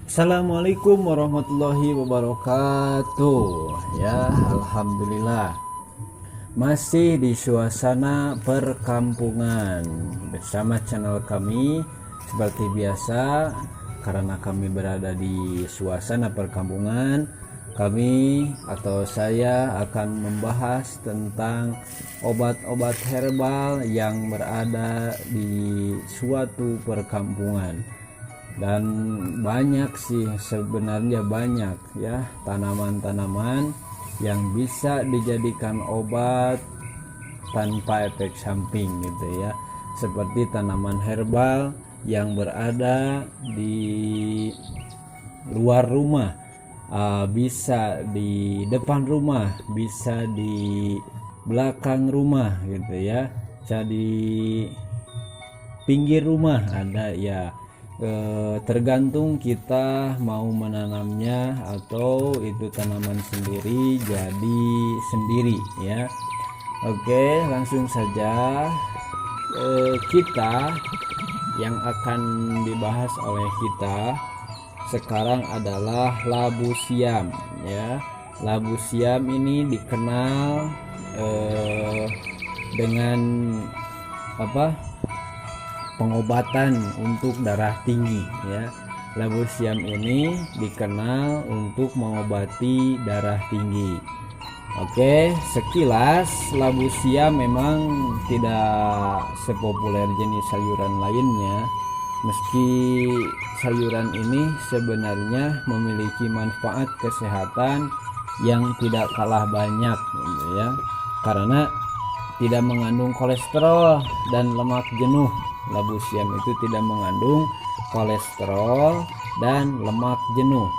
Assalamualaikum warahmatullahi wabarakatuh. Ya, alhamdulillah. Masih di suasana perkampungan bersama channel kami seperti biasa. Karena kami berada di suasana perkampungan, kami atau saya akan membahas tentang obat-obat herbal yang berada di suatu perkampungan. Dan banyak sih, sebenarnya banyak ya tanaman-tanaman yang bisa dijadikan obat tanpa efek samping gitu ya, seperti tanaman herbal yang berada di luar rumah, bisa di depan rumah, bisa di belakang rumah gitu ya, bisa di pinggir rumah ada ya. Tergantung kita mau menanamnya atau itu tanaman sendiri jadi sendiri ya. Oke, langsung saja. Kita yang akan dibahas oleh kita sekarang adalah labu siam ya. Labu siam ini dikenal dengan pengobatan untuk darah tinggi ya. Labu siam ini dikenal untuk mengobati darah tinggi. Oke, sekilas labu siam memang tidak sepopuler jenis sayuran lainnya, meski sayuran ini sebenarnya memiliki manfaat kesehatan yang tidak kalah banyak gitu ya, karena tidak mengandung kolesterol dan lemak jenuh. Labu siam itu tidak mengandung kolesterol dan lemak jenuh.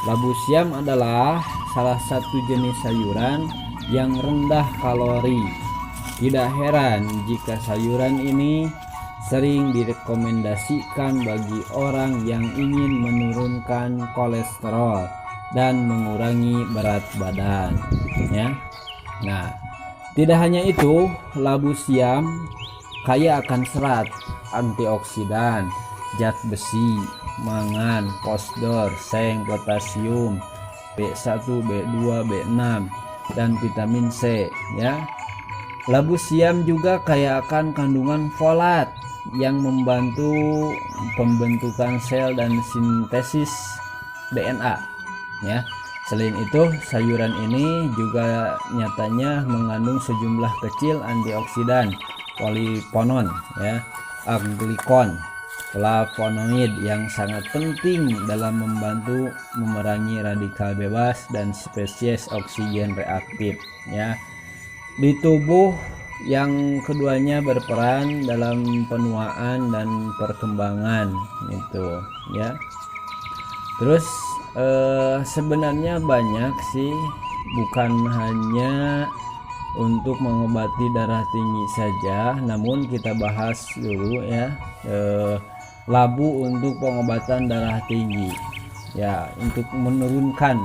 Labu siam adalah salah satu jenis sayuran yang rendah kalori. Tidak heran jika sayuran ini sering direkomendasikan bagi orang yang ingin menurunkan kolesterol dan mengurangi berat badan ya. Nah, tidak hanya itu, labu siam kaya akan serat, antioksidan, zat besi, mangan, fosfor, seng, potasium, B1, B2, B6, dan vitamin C ya. Labu siam juga kaya akan kandungan folat yang membantu pembentukan sel dan sintesis DNA ya. Selain itu, sayuran ini juga nyatanya mengandung sejumlah kecil antioksidan, polifonon ya, glikon, flavonoid yang sangat penting dalam membantu memerangi radikal bebas dan spesies oksigen reaktif ya di tubuh, yang keduanya berperan dalam penuaan dan perkembangan itu ya. Terus sebenarnya banyak sih, bukan hanya untuk mengobati darah tinggi saja, namun kita bahas dulu ya labu untuk pengobatan darah tinggi ya, untuk menurunkan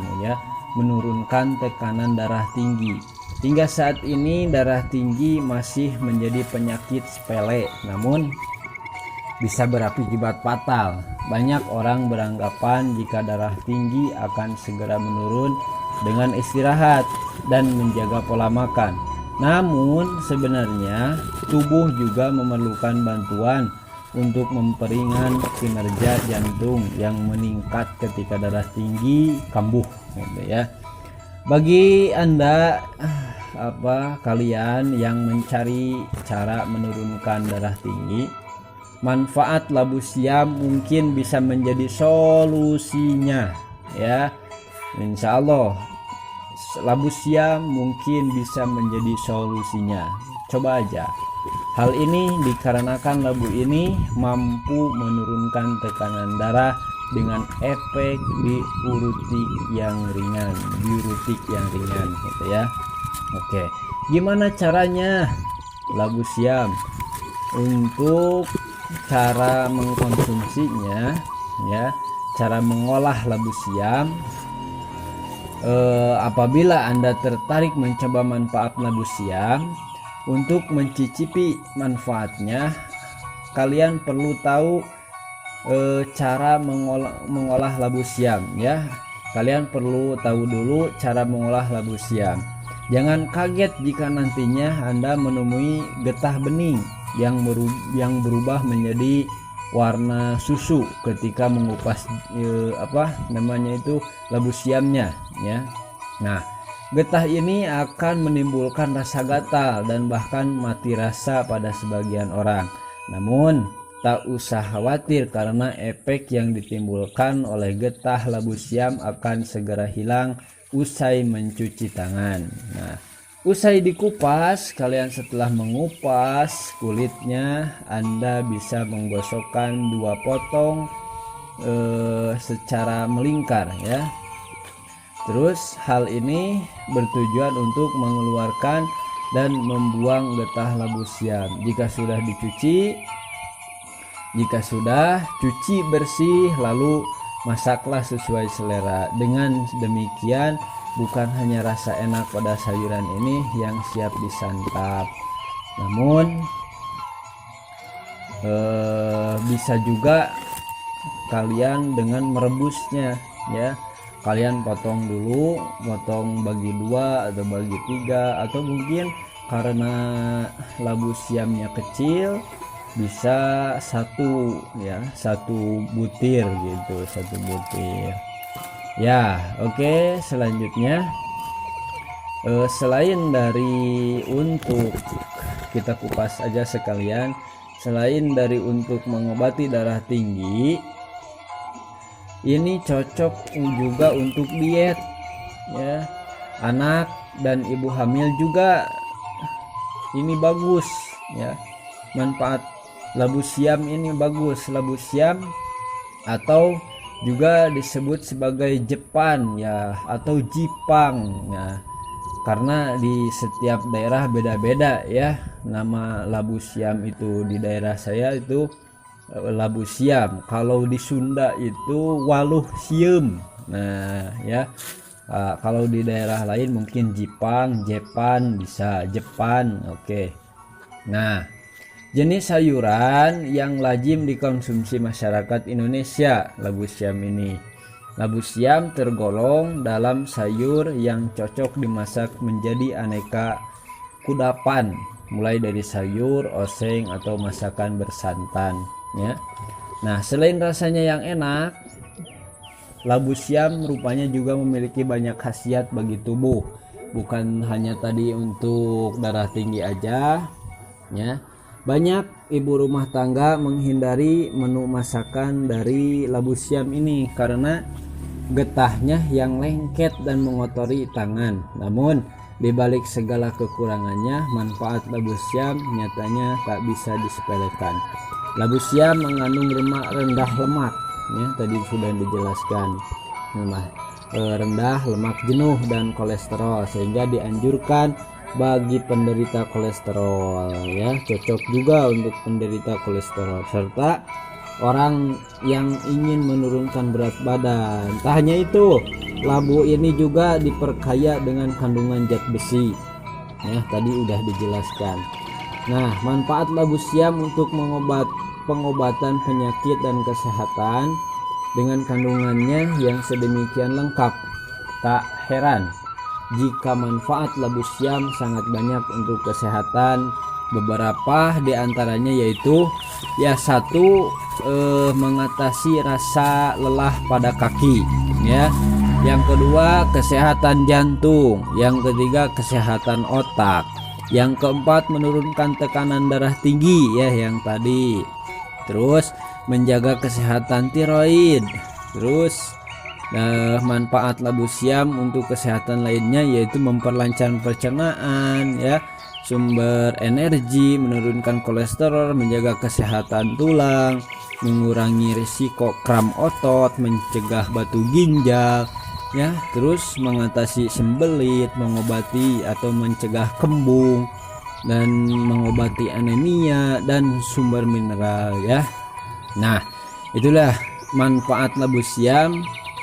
tekanan darah tinggi. Hingga saat ini darah tinggi masih menjadi penyakit sepele, namun bisa berakibat fatal. Banyak orang beranggapan jika darah tinggi akan segera menurun dengan istirahat dan menjaga pola makan. Namun sebenarnya tubuh juga memerlukan bantuan untuk memperingan kinerja jantung yang meningkat ketika darah tinggi kambuh gitu ya. Bagi Anda kalian yang mencari cara menurunkan darah tinggi, manfaat labu siam mungkin bisa menjadi solusinya ya. Insya Allah labu siam mungkin bisa menjadi solusinya. Coba aja. Hal ini dikarenakan labu ini mampu menurunkan tekanan darah dengan efek diuretik yang ringan gitu ya. Oke, gimana caranya labu siam? Untuk cara mengkonsumsinya ya, cara mengolah labu siam. Apabila Anda tertarik mencoba manfaat labu siam, untuk mencicipi manfaatnya kalian perlu tahu cara mengolah labu siam ya. Kalian perlu tahu dulu cara mengolah labu siam. Jangan kaget jika nantinya Anda menemui getah bening yang berubah menjadi warna susu ketika mengupas labu siamnya ya. Nah, getah ini akan menimbulkan rasa gatal dan bahkan mati rasa pada sebagian orang. Namun tak usah khawatir karena efek yang ditimbulkan oleh getah labu siam akan segera hilang usai mencuci tangan. Nah, usai dikupas, kalian setelah mengupas kulitnya, Anda bisa menggosokkan 2 potong secara melingkar ya. Terus hal ini bertujuan untuk mengeluarkan dan membuang getah labu siam. Jika sudah cuci bersih, lalu masaklah sesuai selera. Dengan demikian bukan hanya rasa enak pada sayuran ini yang siap disantap, namun bisa juga kalian dengan merebusnya ya. Kalian potong bagi 2 atau bagi 3, atau mungkin karena labu siamnya kecil bisa satu butir gitu, 1 butir ya. Oke, selanjutnya selain dari untuk kita kupas aja sekalian, selain dari untuk mengobati darah tinggi, ini cocok juga untuk diet ya. Anak dan ibu hamil juga ini bagus ya. Manfaat labu siam ini bagus. Labu siam atau juga disebut sebagai Jepan ya, atau Jipang ya, karena di setiap daerah beda-beda ya nama labu siam itu. Di daerah saya itu labu siam, kalau di Sunda itu waluh siem. Nah ya, kalau di daerah lain mungkin Jipang, Jepan, bisa Jepan. Oke. Nah, jenis sayuran yang lazim dikonsumsi masyarakat Indonesia labu siam ini. Labu siam tergolong dalam sayur yang cocok dimasak menjadi aneka kudapan, mulai dari sayur, oseng, atau masakan bersantan ya. Nah, selain rasanya yang enak, labu siam rupanya juga memiliki banyak khasiat bagi tubuh. Bukan hanya tadi untuk darah tinggi aja ya. Banyak ibu rumah tangga menghindari menu masakan dari labu siam ini karena getahnya yang lengket dan mengotori tangan. Namun di balik segala kekurangannya, manfaat labu siam nyatanya tak bisa disepelekan. Labu siam mengandung rendah lemak ya, tadi sudah dijelaskan. Rendah lemak jenuh dan kolesterol, sehingga dianjurkan bagi penderita kolesterol ya. Cocok juga untuk penderita kolesterol serta orang yang ingin menurunkan berat badan. Tak hanya itu, labu ini juga diperkaya dengan kandungan zat besi ya, tadi udah dijelaskan. Nah, manfaat labu siam untuk pengobatan penyakit dan kesehatan dengan kandungannya yang sedemikian lengkap, tak heran jika manfaat labu siam sangat banyak untuk kesehatan. Beberapa diantaranya yaitu ya, 1, mengatasi rasa lelah pada kaki ya. Yang kedua, kesehatan jantung. Yang ketiga, kesehatan otak. Yang keempat, menurunkan tekanan darah tinggi ya, yang tadi. Terus menjaga kesehatan tiroid. Terus manfaat labu siam untuk kesehatan lainnya yaitu memperlancar pencernaan ya, sumber energi, menurunkan kolesterol, menjaga kesehatan tulang, mengurangi risiko kram otot, mencegah batu ginjal ya, terus mengatasi sembelit, mengobati atau mencegah kembung, dan mengobati anemia dan sumber mineral ya. Nah, itulah manfaat labu siam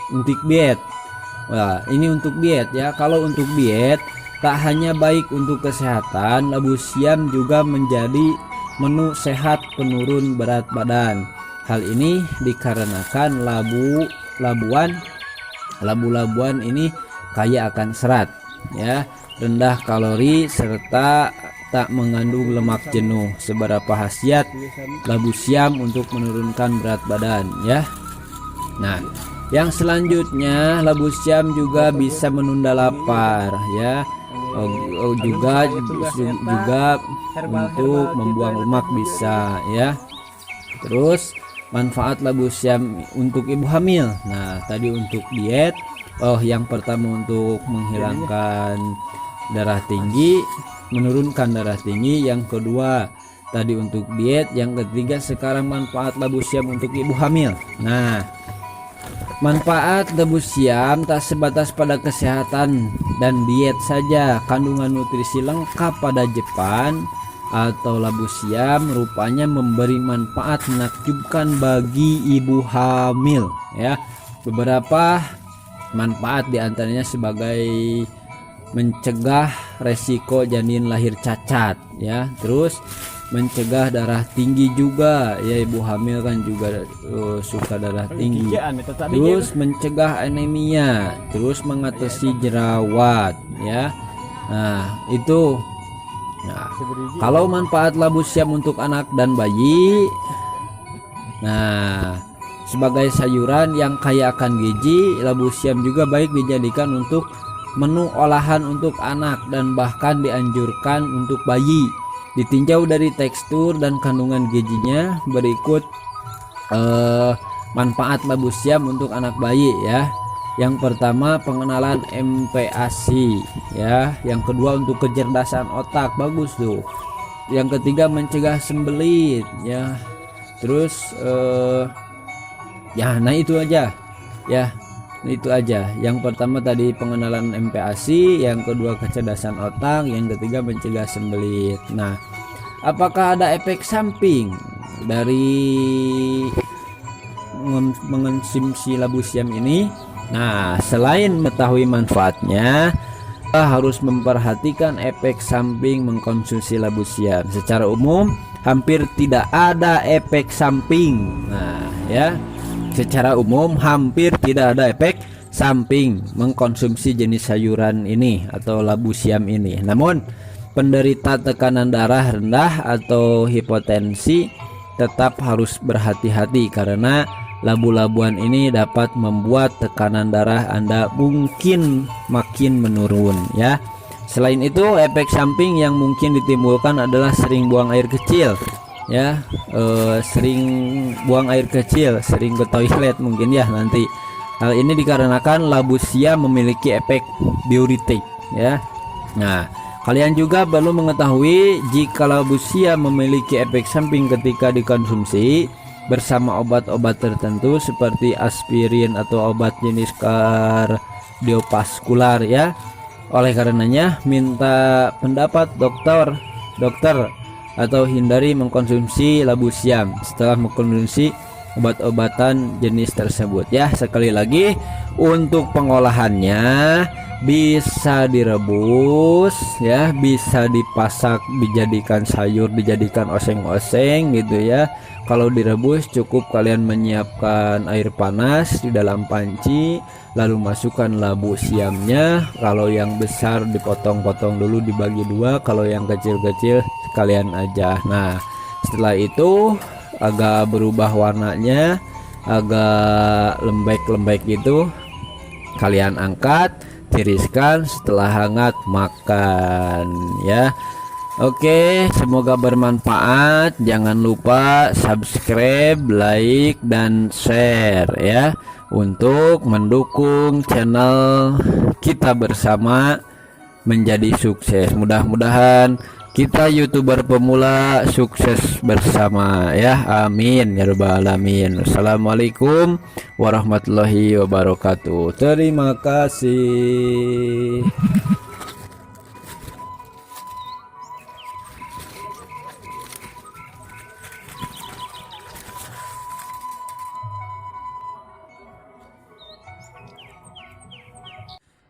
untuk diet. Wah, ini untuk diet ya. Kalau untuk diet, tak hanya baik untuk kesehatan, labu siam juga menjadi menu sehat penurun berat badan. Hal ini dikarenakan labu-labuan ini kaya akan serat, ya, rendah kalori serta tak mengandung lemak jenuh. Seberapa khasiat labu siam untuk menurunkan berat badan, ya. Nah, yang selanjutnya labu siam juga bisa menunda lapar, ya. Juga untuk membuang lemak bisa, ya. Terus manfaat labu siam untuk ibu hamil. Nah, tadi untuk diet, yang pertama untuk menghilangkan darah tinggi, menurunkan darah tinggi. Yang kedua tadi untuk diet. Yang ketiga sekarang manfaat labu siam untuk ibu hamil. Nah, manfaat labu siam tak sebatas pada kesehatan dan diet saja. Kandungan nutrisi lengkap pada Jepang atau labu siam rupanya memberi manfaat menakjubkan bagi ibu hamil, ya. Beberapa manfaat diantaranya sebagai mencegah resiko janin lahir cacat, ya. Terus mencegah darah tinggi juga, ya, ibu hamil kan juga suka darah tinggi. Terus mencegah anemia, terus mengatasi jerawat, ya. Nah, itu. Nah, kalau manfaat labu siam untuk anak dan bayi, nah, sebagai sayuran yang kaya akan gizi, labu siam juga baik dijadikan untuk menu olahan untuk anak dan bahkan dianjurkan untuk bayi. Ditinjau dari tekstur dan kandungan gizinya, berikut manfaat labu siam untuk anak bayi, ya. Yang pertama pengenalan MPASI, ya. Yang kedua untuk kecerdasan otak, bagus tuh. Yang ketiga mencegah sembelit, ya. Terus ya, nah itu aja, ya. Itu aja. Yang pertama tadi pengenalan MPASI, yang kedua kecerdasan otak, yang ketiga mencegah sembelit. Nah, apakah ada efek samping dari mengonsumsi labu siam ini? Nah, selain mengetahui manfaatnya, kita harus memperhatikan efek samping mengkonsumsi labu siam. Secara umum, hampir tidak ada efek samping. Nah, ya, secara umum hampir tidak ada efek samping mengkonsumsi jenis sayuran ini atau labu siam ini. Namun, penderita tekanan darah rendah atau hipotensi tetap harus berhati-hati karena labu-labuan ini dapat membuat tekanan darah Anda mungkin makin menurun, ya. Selain itu, efek samping yang mungkin ditimbulkan adalah sering buang air kecil, ya. Sering buang air kecil, sering ke toilet mungkin, ya, nanti. Hal ini dikarenakan labu siam memiliki efek diuretik, ya. Nah, kalian juga perlu mengetahui jika labu siam memiliki efek samping ketika dikonsumsi bersama obat-obat tertentu seperti aspirin atau obat jenis kardiovaskular, ya. Oleh karenanya minta pendapat dokter atau hindari mengkonsumsi labu siam setelah mengkonsumsi obat-obatan jenis tersebut, ya. Sekali lagi, untuk pengolahannya bisa direbus, ya, bisa dipasak, dijadikan sayur, dijadikan oseng-oseng gitu, ya. Kalau direbus cukup kalian menyiapkan air panas di dalam panci, lalu masukkan labu siamnya. Kalau yang besar dipotong-potong dulu dibagi dua, kalau yang kecil-kecil sekalian aja. Nah, setelah itu agak berubah warnanya, agak lembek-lembek gitu, kalian angkat, tiriskan, setelah hangat makan, ya. Oke, semoga bermanfaat. Jangan lupa subscribe, like, dan share, ya, untuk mendukung channel kita bersama menjadi sukses. Mudah-mudahan kita YouTuber pemula sukses bersama, ya. Amin ya rabbal alamin. Assalamualaikum warahmatullahi wabarakatuh. Terima kasih.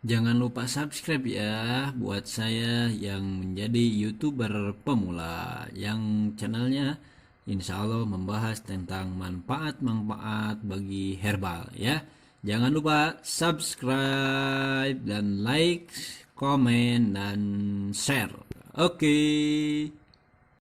Jangan lupa subscribe, ya, buat saya yang menjadi YouTuber pemula yang channelnya insya Allah membahas tentang manfaat-manfaat bagi herbal ya. Jangan lupa subscribe dan like, komen, dan share. Oke.